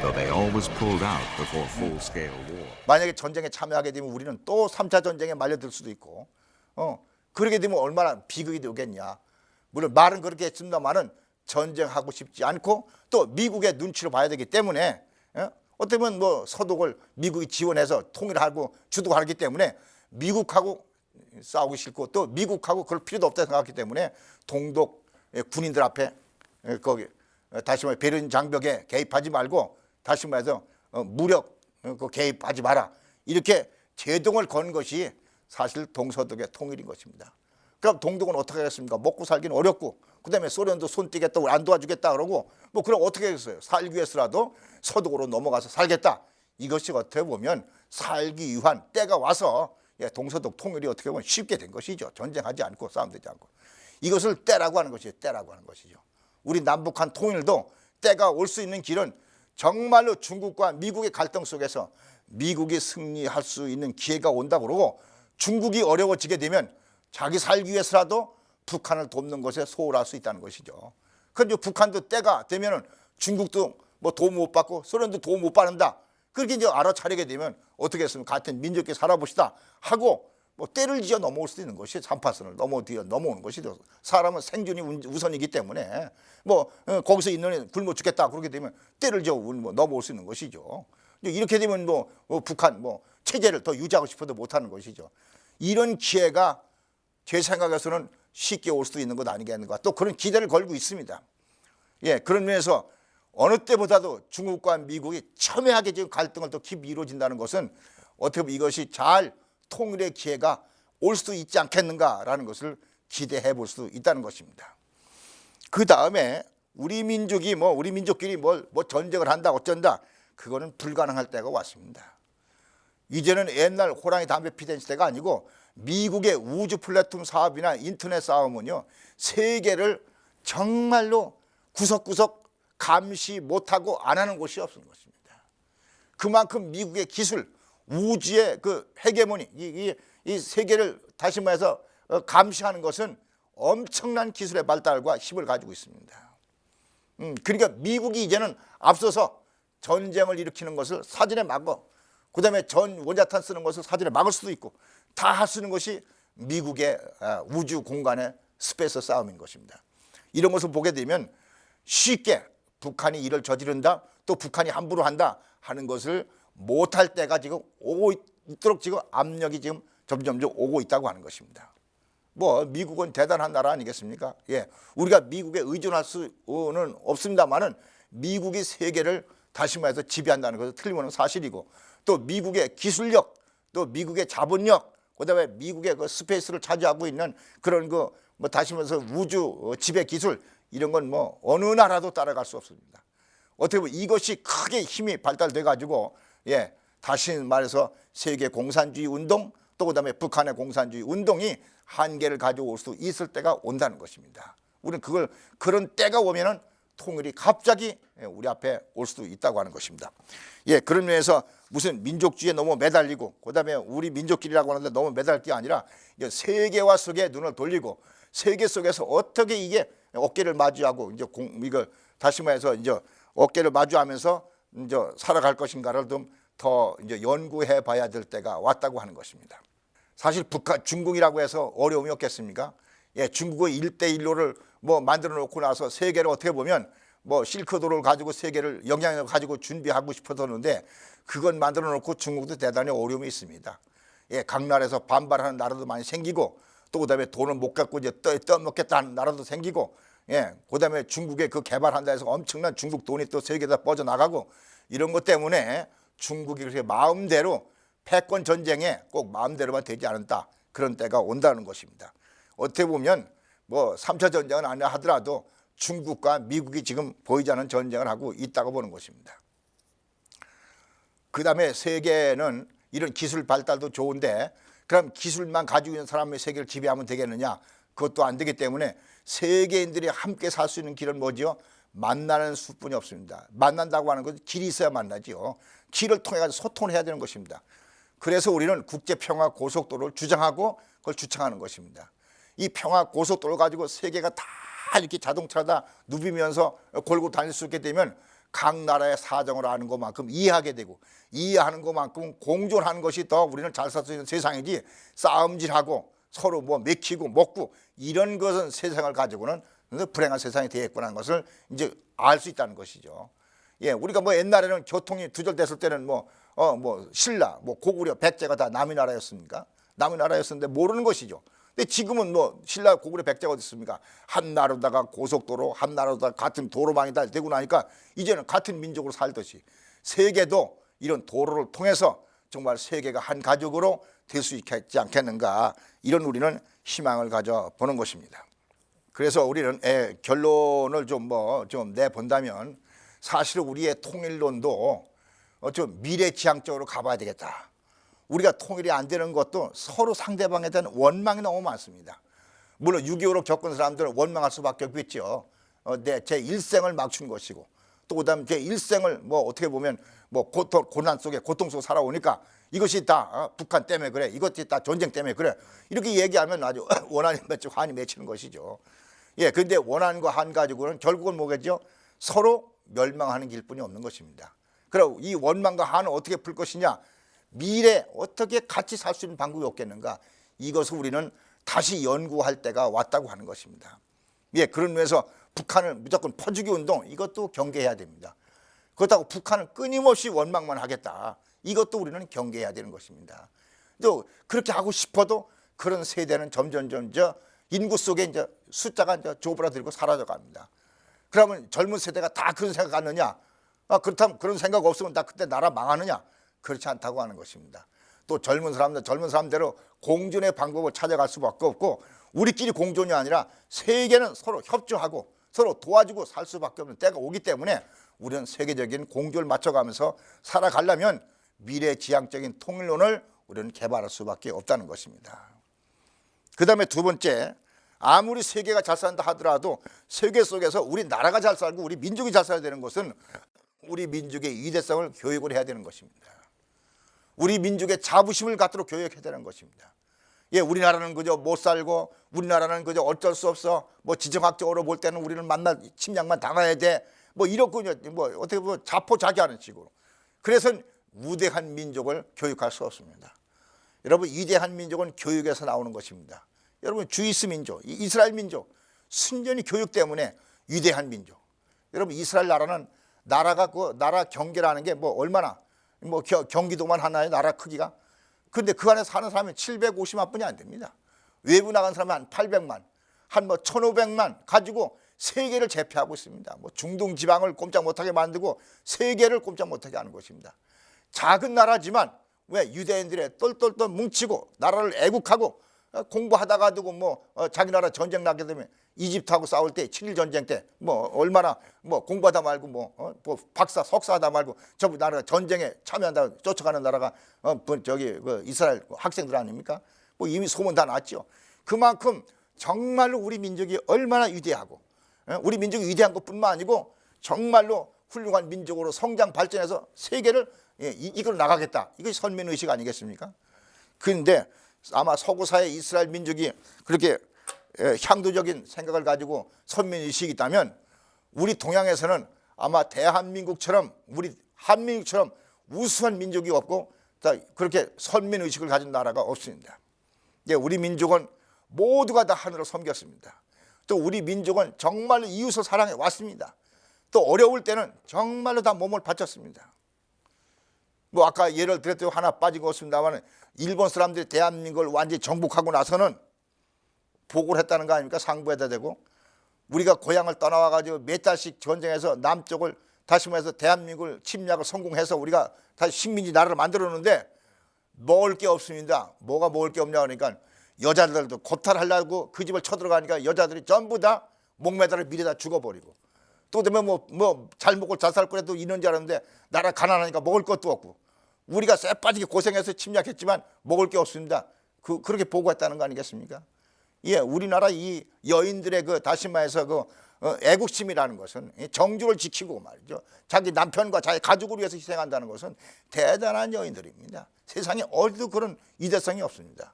though they always pulled out before full-scale war. 만약에 전쟁에 참여하게 되면 우리는 또 3차 전쟁에 말려들 수도 있고, 그러게 되면 얼마나 비극이 되겠냐. 물론 말은 그렇게 했습니다만은 전쟁하고 싶지 않고 또 미국의 눈치를 봐야 되기 때문에, 어떻게 보면 뭐 서독을 미국이 지원해서 통일하고 주도하기 때문에 미국하고 싸우기 싫고 또 미국하고 그럴 필요도 없다고 생각하기 때문에 동독 군인들 앞에 거기 다시 말해 베를린 장벽에 개입하지 말고, 다시 말해서 무력 개입하지 마라, 이렇게 제동을 건 것이 사실 동서독의 통일인 것입니다. 그럼 동독은 어떻게 하겠습니까? 먹고 살기는 어렵고, 그다음에 소련도 손 떼겠다, 안 도와주겠다 그러고, 뭐 그럼 어떻게 하겠어요? 살기 위해서라도 서독으로 넘어가서 살겠다. 이것이 어떻게 보면 살기 위한 때가 와서 동서독 통일이 어떻게 보면 쉽게 된 것이죠. 전쟁하지 않고 싸움되지 않고. 이것을 때라고 하는 것이죠. 때라고 하는 것이죠. 우리 남북한 통일도 때가 올 수 있는 길은 정말로 중국과 미국의 갈등 속에서 미국이 승리할 수 있는 기회가 온다고 그러고, 중국이 어려워지게 되면 자기 살기 위해서라도 북한을 돕는 것에 소홀할 수 있다는 것이죠. 그런데 북한도 때가 되면은 중국도 뭐 도움 못 받고 소련도 도움 못 받는다, 그렇게 이제 알아차리게 되면 어떻게 했으면 같은 민족끼리 살아봅시다 하고 뭐 때를 지어 넘어올 수도 있는 것이 3파선을 넘어오는 것이죠. 사람은 생존이 우선이기 때문에 뭐 거기서 있는 굶어 죽겠다 그렇게 되면 때를 지어 넘어올 수 있는 것이죠. 이렇게 되면 뭐 북한 뭐 체제를 더 유지하고 싶어도 못하는 것이죠. 이런 기회가 제 생각에서는 쉽게 올 수도 있는 것 아니겠는가. 또 그런 기대를 걸고 있습니다. 예, 그런 면에서 어느 때보다도 중국과 미국이 첨예하게 지금 갈등을 더 깊이 이루어진다는 것은 어떻게 보면 이것이 잘 통일의 기회가 올 수도 있지 않겠는가라는 것을 기대해 볼 수 있다는 것입니다. 그 다음에 우리 민족이 우리 민족끼리 뭐 전쟁을 한다 어쩐다 그거는 불가능할 때가 왔습니다. 이제는 옛날 호랑이 담배 피던 시대가 아니고 미국의 우주 플랫폼 사업이나 인터넷 싸움은요 세계를 정말로 구석구석 감시 못하고 안 하는 곳이 없는 것입니다. 그만큼 미국의 기술, 우주의 그 헤게모니, 이 세계를 다시 말해서 감시하는 것은 엄청난 기술의 발달과 힘을 가지고 있습니다. 그러니까 미국이 이제는 앞서서 전쟁을 일으키는 것을 사전에 막어, 그 다음에 전 원자탄 쓰는 것을 사전에 막을 수도 있고 다 할 수 있는 것이 미국의 우주 공간의 스페이스 싸움인 것입니다. 이런 것을 보게 되면 쉽게 북한이 이를 저지른다, 또 북한이 함부로 한다 하는 것을 못할 때가 지금 오고 있도록 지금 압력이 지금 점점점 오고 있다고 하는 것입니다. 미국은 대단한 나라 아니겠습니까? 예, 우리가 미국에 의존할 수는 없습니다만은 미국이 세계를 다시 말해서 지배한다는 것은 틀림없는 사실이고 또 미국의 기술력, 또 미국의 자본력, 그다음에 미국의 그 스페이스를 차지하고 있는 그런 다시 말해서 우주 지배 기술 이런 건 어느 나라도 따라갈 수 없습니다. 어떻게 보면 이것이 크게 힘이 발달돼 가지고 예, 다시 말해서 세계 공산주의 운동 또 그다음에 북한의 공산주의 운동이 한계를 가져올 수 있을 때가 온다는 것입니다. 우리는 그런 때가 오면은 통일이 갑자기 우리 앞에 올 수도 있다고 하는 것입니다. 예, 그런 면에서 무슨 민족주의에 너무 매달리고 그다음에 우리 민족끼리라고 하는데 너무 매달릴 게 아니라 세계화 속에 눈을 돌리고 세계 속에서 어떻게 이게 어깨를 마주하고 이걸 다시 말해서 어깨를 마주하면서 살아갈 것인가를 좀 더 연구해 봐야 될 때가 왔다고 하는 것입니다. 사실 중국이라고 해서 어려움이 없겠습니까? 예, 중국의 1대1로를 만들어 놓고 나서 세계를 어떻게 보면 실크도를 가지고 세계를 영향력을 가지고 준비하고 싶었는데 그건 만들어 놓고 중국도 대단히 어려움이 있습니다. 예, 각 나라에서 반발하는 나라도 많이 생기고 또 그다음에 돈을 못 갖고 떠먹겠다는 나라도 생기고 예, 그다음에 중국의 그 개발한다 해서 엄청난 중국 돈이 또 세계에다 뻗어나가고 이런 것 때문에 중국이 그렇게 마음대로 패권 전쟁에 꼭 마음대로만 되지 않았다. 그런 때가 온다는 것입니다. 어떻게 보면 3차 전쟁은 아니라 하더라도 중국과 미국이 지금 보이지 않는 전쟁을 하고 있다고 보는 것입니다. 그 다음에 세계는 이런 기술 발달도 좋은데 그럼 기술만 가지고 있는 사람의 세계를 지배하면 되겠느냐? 그것도 안 되기 때문에 세계인들이 함께 살 수 있는 길은 뭐죠? 만나는 수뿐이 없습니다. 만난다고 하는 것은 길이 있어야 만나죠. 길을 통해 가지고 소통을 해야 되는 것입니다. 그래서 우리는 국제평화 고속도로를 주장하고 그걸 주창하는 것입니다. 이 평화 고속도로를 가지고 세계가 다 이렇게 자동차다 누비면서 골고 다닐 수 있게 되면 각 나라의 사정을 아는 것만큼 이해하게 되고 이해하는 것만큼 공존하는 것이 더 우리는 잘 살 수 있는 세상이지 싸움질하고 서로 맥히고 먹고 이런 것은 세상을 가지고는 불행한 세상이 되겠구나 하는 것을 알 수 있다는 것이죠. 예, 우리가 옛날에는 교통이 두절됐을 때는 신라, 고구려, 백제가 다 남의 나라였습니까? 남의 나라였었는데 모르는 것이죠. 근데 지금은 신라, 고구려, 백제가 어디 있습니까? 한 나라다가 고속도로, 한 나라다가 같은 도로망이 다 되고 나니까 이제는 같은 민족으로 살듯이 세계도 이런 도로를 통해서 정말 세계가 한 가족으로 될 수 있지 않겠는가 이런 우리는 희망을 가져보는 것입니다. 그래서 우리는 결론을 좀 내본다면 사실 우리의 통일론도 좀 미래지향적으로 가봐야 되겠다. 우리가 통일이 안 되는 것도 서로 상대방에 대한 원망이 너무 많습니다. 물론 6.25로 겪은 사람들은 원망할 수밖에 없겠죠. 제 일생을 맞춘 것이고 또 그다음 제 일생을 어떻게 보면 고난 속에 고통 속에 살아오니까 이것이 다 북한 때문에 그래, 이것이 다 전쟁 때문에 그래 이렇게 얘기하면 아주 원한이 맺히고 한이 맺히는 것이죠. 예, 근데 원한과 한 가지고는 결국은 뭐겠죠? 서로 멸망하는 길뿐이 없는 것입니다. 그럼 이 원망과 한을 어떻게 풀 것이냐? 미래 어떻게 같이 살 수 있는 방법이 없겠는가? 이것을 우리는 다시 연구할 때가 왔다고 하는 것입니다. 예, 그런 면에서 북한을 무조건 퍼주기 운동 이것도 경계해야 됩니다. 그렇다고 북한은 끊임없이 원망만 하겠다 이것도 우리는 경계해야 되는 것입니다. 또 그렇게 하고 싶어도 그런 세대는 점점 인구 속에 이제 숫자가 이제 좁아들고 사라져 갑니다. 그러면 젊은 세대가 다 그런 생각 갖느냐? 그렇다면 그런 생각 없으면 나 그때 나라 망하느냐? 그렇지 않다고 하는 것입니다. 또 젊은 사람대로 공존의 방법을 찾아갈 수밖에 없고, 우리끼리 공존이 아니라 세계는 서로 협조하고 서로 도와주고 살 수밖에 없는 때가 오기 때문에 우리는 세계적인 공조를 맞춰가면서 살아가려면 미래지향적인 통일론을 우리는 개발할 수밖에 없다는 것입니다. 그 다음에 두 번째, 아무리 세계가 잘 산다 하더라도 세계 속에서 우리 나라가 잘 살고 우리 민족이 잘 살아야 되는 것은 우리 민족의 위대성을 교육을 해야 되는 것입니다. 우리 민족의 자부심을 갖도록 교육해야 되는 것입니다. 예, 우리나라는 그저 못 살고, 우리나라는 그저 어쩔 수 없어, 뭐 지정학적으로 볼 때는 우리는 만날 침략만 당해야 돼, 뭐 이렇고 뭐 어떻게 보면 자포자기하는 식으로. 그래서 우대한 민족을 교육할 수 없습니다. 여러분, 위대한 민족은 교육에서 나오는 것입니다. 여러분, 주이스 민족, 이스라엘 민족, 순전히 교육 때문에 위대한 민족. 여러분, 이스라엘 나라는 나라가 그 나라 경계라는 게 뭐 얼마나, 뭐 경기도만 하나의 나라 크기가. 근데 그 안에 사는 사람이 750만 분이 안 됩니다. 외부 나간 사람이 한 800만, 한 뭐 1500만 가지고 세계를 제패하고 있습니다. 뭐 중동 지방을 꼼짝 못하게 만들고 세계를 꼼짝 못하게 하는 것입니다. 작은 나라지만 왜 유대인들의 똘똘똘 뭉치고 나라를 애국하고 공부하다가 두고 뭐 자기 나라 전쟁 나게 되면 이집트하고 싸울 때 7일 전쟁 때 뭐 얼마나 뭐 공부하다 말고 뭐 박사 석사하다 말고 전부 나라가 전쟁에 참여한다 쫓아가는 나라가 저기 이스라엘 학생들 아닙니까? 뭐 이미 소문 다 났죠. 그만큼 정말로 우리 민족이 얼마나 위대하고, 우리 민족이 위대한 것뿐만 아니고 정말로 훌륭한 민족으로 성장 발전해서 세계를 이끌어 나가겠다. 이것이 선민의식 아니겠습니까? 그런데 아마 서구사회 이스라엘 민족이 그렇게 향도적인 생각을 가지고 선민의식이 있다면 우리 동양에서는 아마 대한민국처럼, 우리 한민국처럼 우수한 민족이 없고 그렇게 선민의식을 가진 나라가 없습니다. 우리 민족은 모두가 다 하늘을 섬겼습니다. 또 우리 민족은 정말로 이웃을 사랑해 왔습니다. 또 어려울 때는 정말로 다 몸을 바쳤습니다. 뭐 아까 예를 들었더니 하나 빠진 것 없습니다만, 일본 사람들이 대한민국을 완전히 정복하고 나서는 보고를 했다는 거 아닙니까? 상부에다 대고. 우리가 고향을 떠나와가지고 몇 달씩 전쟁해서 남쪽을 다시 말해서 대한민국을 침략을 성공해서 우리가 다시 식민지 나라를 만들었는데 먹을 게 없습니다. 뭐가 먹을 게 없냐 그러니까 여자들도 고탈하려고 그 집을 쳐들어가니까 여자들이 전부 다 목매달아 밀에다 죽어버리고, 또 되면 뭐 잘 먹고 잘 살 거라도 있는 줄 알았는데 나라 가난하니까 먹을 것도 없고, 우리가 쎄 빠지게 고생해서 침략했지만 먹을 게 없습니다. 그렇게 보고했다는 거 아니겠습니까? 예, 우리나라 이 여인들의 다시 말해서 애국심이라는 것은 정주를 지키고 말이죠. 자기 남편과 자기 가족을 위해서 희생한다는 것은 대단한 여인들입니다. 세상에 어디도 그런 위대성이 없습니다.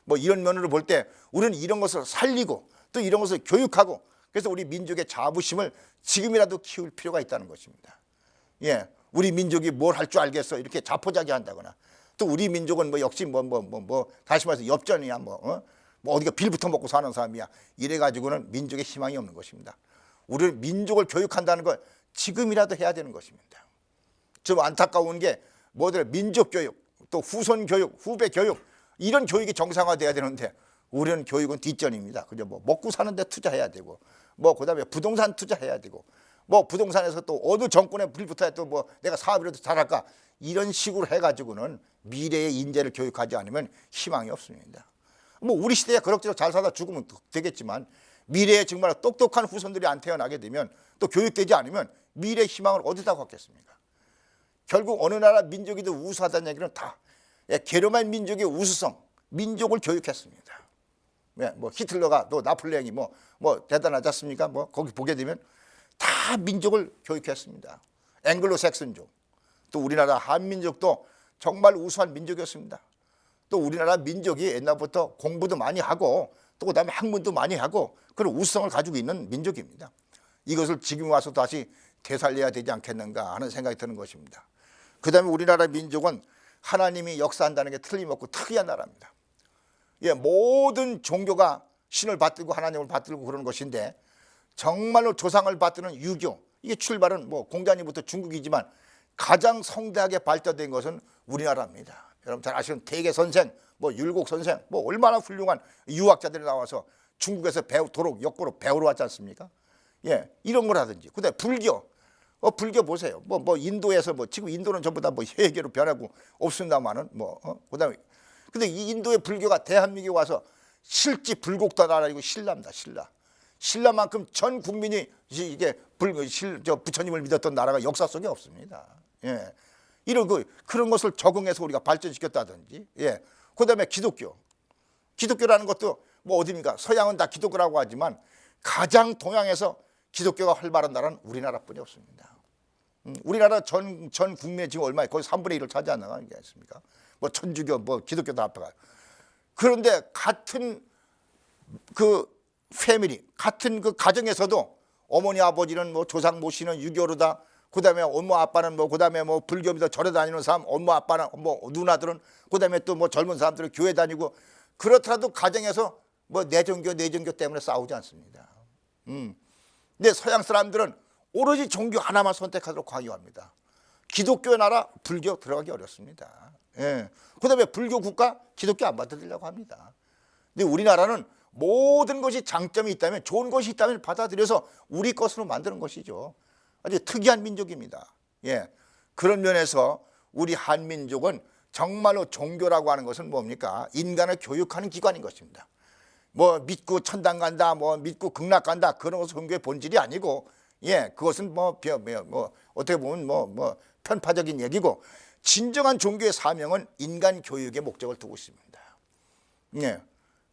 뭐 이런 면으로 볼 때 우리는 이런 것을 살리고 또 이런 것을 교육하고, 그래서 우리 민족의 자부심을 지금이라도 키울 필요가 있다는 것입니다. 예, 우리 민족이 뭘 할 줄 알겠어 이렇게 자포자기한다거나, 또 우리 민족은 뭐 역시 다시 말해서 엽전이야 뭐 어디가 빌부터 먹고 사는 사람이야 이래 가지고는 민족의 희망이 없는 것입니다. 우리는 민족을 교육한다는 걸 지금이라도 해야 되는 것입니다. 좀 안타까운 게 뭐들 민족 교육, 또 후손 교육, 후배 교육, 이런 교육이 정상화돼야 되는데 우리는 교육은 뒷전입니다. 그죠? 뭐 먹고 사는데 투자해야 되고, 뭐 그다음에 부동산 투자해야 되고, 뭐 부동산에서 또 어느 정권에 불붙어야 또 뭐 내가 사업이라도 잘할까, 이런 식으로 해가지고는 미래의 인재를 교육하지 않으면 희망이 없습니다. 뭐 우리 시대에 그럭저럭 잘 살다 죽으면 되겠지만 미래에 정말 똑똑한 후손들이 안 태어나게 되면, 또 교육되지 않으면 미래의 희망을 어디다 갖겠습니까? 결국 어느 나라 민족이도 우수하다는 얘기는 다 게르만 민족의 우수성, 민족을 교육했습니다. 뭐 히틀러가 또 나폴레옹이 뭐 대단하지 않습니까? 뭐 거기 보게 되면 다 민족을 교육했습니다. 앵글로색슨족, 또 우리나라 한민족도 정말 우수한 민족이었습니다. 또 우리나라 민족이 옛날부터 공부도 많이 하고 또 그다음에 학문도 많이 하고 그런 우수성을 가지고 있는 민족입니다. 이것을 지금 와서 다시 되살려야 되지 않겠는가 하는 생각이 드는 것입니다. 그다음에 우리나라 민족은 하나님이 역사한다는 게 틀림없고 특이한 나라입니다. 예, 모든 종교가 신을 받들고 하나님을 받들고 그러는 것인데, 정말로 조상을 받드는 유교, 이게 출발은 뭐 공자님부터 중국이지만 가장 성대하게 발달된 것은 우리나라입니다. 여러분 잘 아시는 대개 선생, 뭐 율곡 선생, 뭐 얼마나 훌륭한 유학자들이 나와서 중국에서 배우도록 역고로 배우러 왔지 않습니까? 예, 이런 거라든지. 그다음에 불교. 불교 보세요. 뭐 인도에서 지금 인도는 전부 다 회계로 변하고 없습니다만은 그다음에 근데 이 인도의 불교가 대한민국에 와서 실지 불국도 나라이고 신라입니다. 신라만큼 전 국민이 이게 부처님을 믿었던 나라가 역사 속에 없습니다. 예, 이런 그런 것을 적응해서 우리가 발전시켰다든지. 예, 그다음에 기독교라는 것도 어디입니까? 서양은 다 기독교라고 하지만 가장 동양에서 기독교가 활발한 나라는 우리나라뿐이 없습니다. 우리나라 전 국민의 지금 얼마에 거의 3분의 1을 차지하는 거 아니겠습니까? 천주교, 기독교 다 합해가. 그런데 같은 그 패밀리, 같은 그 가정에서도 어머니 아버지는 조상 모시는 유교로다. 그다음에 엄마 아빠는 그다음에 불교 믿어 절에 다니는 사람, 엄마 아빠는 누나들은 그다음에 또 젊은 사람들은 교회 다니고 그렇더라도 가정에서 내종교 때문에 싸우지 않습니다. 근데 서양 사람들은 오로지 종교 하나만 선택하도록 강요합니다. 기독교 나라 불교 들어가기 어렵습니다. 예. 그다음에 불교 국가 기독교 안 받아들이려고 합니다. 근데 우리나라는 모든 것이 장점이 있다면 좋은 것이 있다면 받아들여서 우리 것으로 만드는 것이죠. 아주 특이한 민족입니다. 예. 그런 면에서 우리 한민족은 정말로 종교라고 하는 것은 뭡니까? 인간을 교육하는 기관인 것입니다. 믿고 천당 간다, 믿고 극락 간다, 그런 것은 종교의 본질이 아니고, 예, 그것은 어떻게 보면 편파적인 얘기고, 진정한 종교의 사명은 인간 교육의 목적을 두고 있습니다. 예,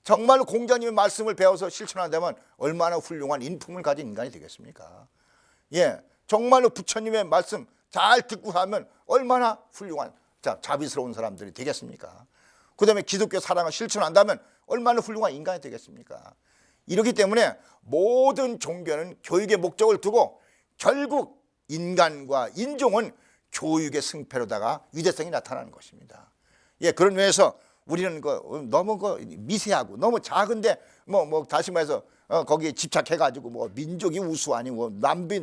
정말로 공자님의 말씀을 배워서 실천한다면 얼마나 훌륭한 인품을 가진 인간이 되겠습니까? 예, 정말로 부처님의 말씀 잘 듣고 하면 얼마나 훌륭한 자비스러운 사람들이 되겠습니까? 그 다음에 기독교 사랑을 실천한다면 얼마나 훌륭한 인간이 되겠습니까? 이렇기 때문에 모든 종교는 교육의 목적을 두고 결국 인간과 인종은 교육의 승패로다가 위대성이 나타나는 것입니다. 예, 그런 면에서 우리는 너무 미세하고 너무 작은데 다시 말해서 거기에 집착해가지고 민족이 우수하니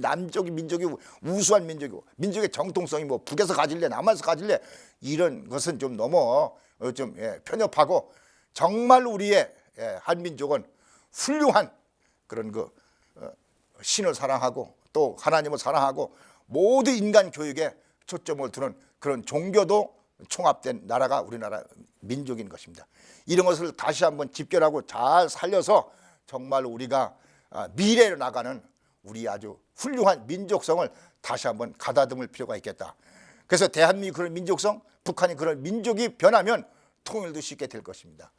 남쪽이 민족이 우수한 민족이고 민족의 정통성이 북에서 가질래 남한에서 가질래 이런 것은 좀 너무 편협하고 정말 우리의 한민족은 훌륭한 그런 신을 사랑하고 또 하나님을 사랑하고 모든 인간 교육에 초점을 두는 그런 종교도 총합된 나라가 우리나라 민족인 것입니다. 이런 것을 다시 한번 집결하고 잘 살려서 정말 우리가 미래로 나가는 우리 아주 훌륭한 민족성을 다시 한번 가다듬을 필요가 있겠다. 그래서 대한민국 그런 민족성, 북한이 그런 민족이 변하면 통일도 쉽게 될 것입니다.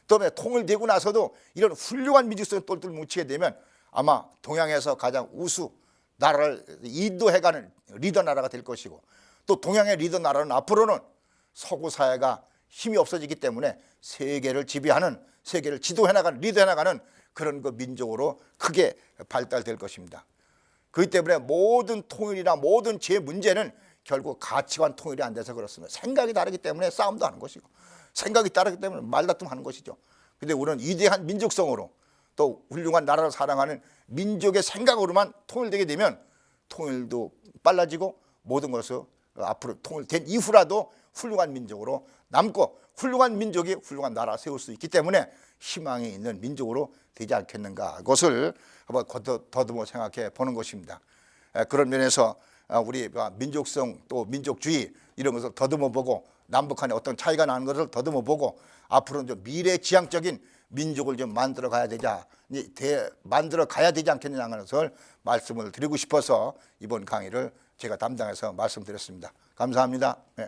또 통일되고 나서도 이런 훌륭한 민족성이 똘똘 뭉치게 되면 아마 동양에서 가장 우수 나라를 인도해가는 리더 나라가 될 것이고 또 동양의 리더 나라는 앞으로는 서구 사회가 힘이 없어지기 때문에 세계를 지배하는 세계를 지도해 나가는 리더해 나가는 그런 민족으로 크게 발달될 것입니다. 그렇기 때문에 모든 통일이나 모든 제 문제는 결국 가치관 통일이 안 돼서 그렇습니다. 생각이 다르기 때문에 싸움도 하는 것이고 생각이 다르기 때문에 말다툼하는 것이죠. 그런데 우리는 위대한 민족성으로 또 훌륭한 나라를 사랑하는 민족의 생각으로만 통일되게 되면 통일도 빨라지고 모든 것을 앞으로 통일된 이후라도 훌륭한 민족으로 남고 훌륭한 민족이 훌륭한 나라 세울 수 있기 때문에 희망이 있는 민족으로 되지 않겠는가 그것을 한번 더듬어 생각해 보는 것입니다. 그런 면에서 우리 민족성 또 민족주의 이런 것을 더듬어 보고 남북한의 어떤 차이가 나는 것을 더듬어 보고 앞으로는 좀 미래지향적인 민족을 좀 만들어 가야 되지 않겠느냐는 것을 말씀을 드리고 싶어서 이번 강의를 제가 담당해서 말씀드렸습니다. 감사합니다. 네.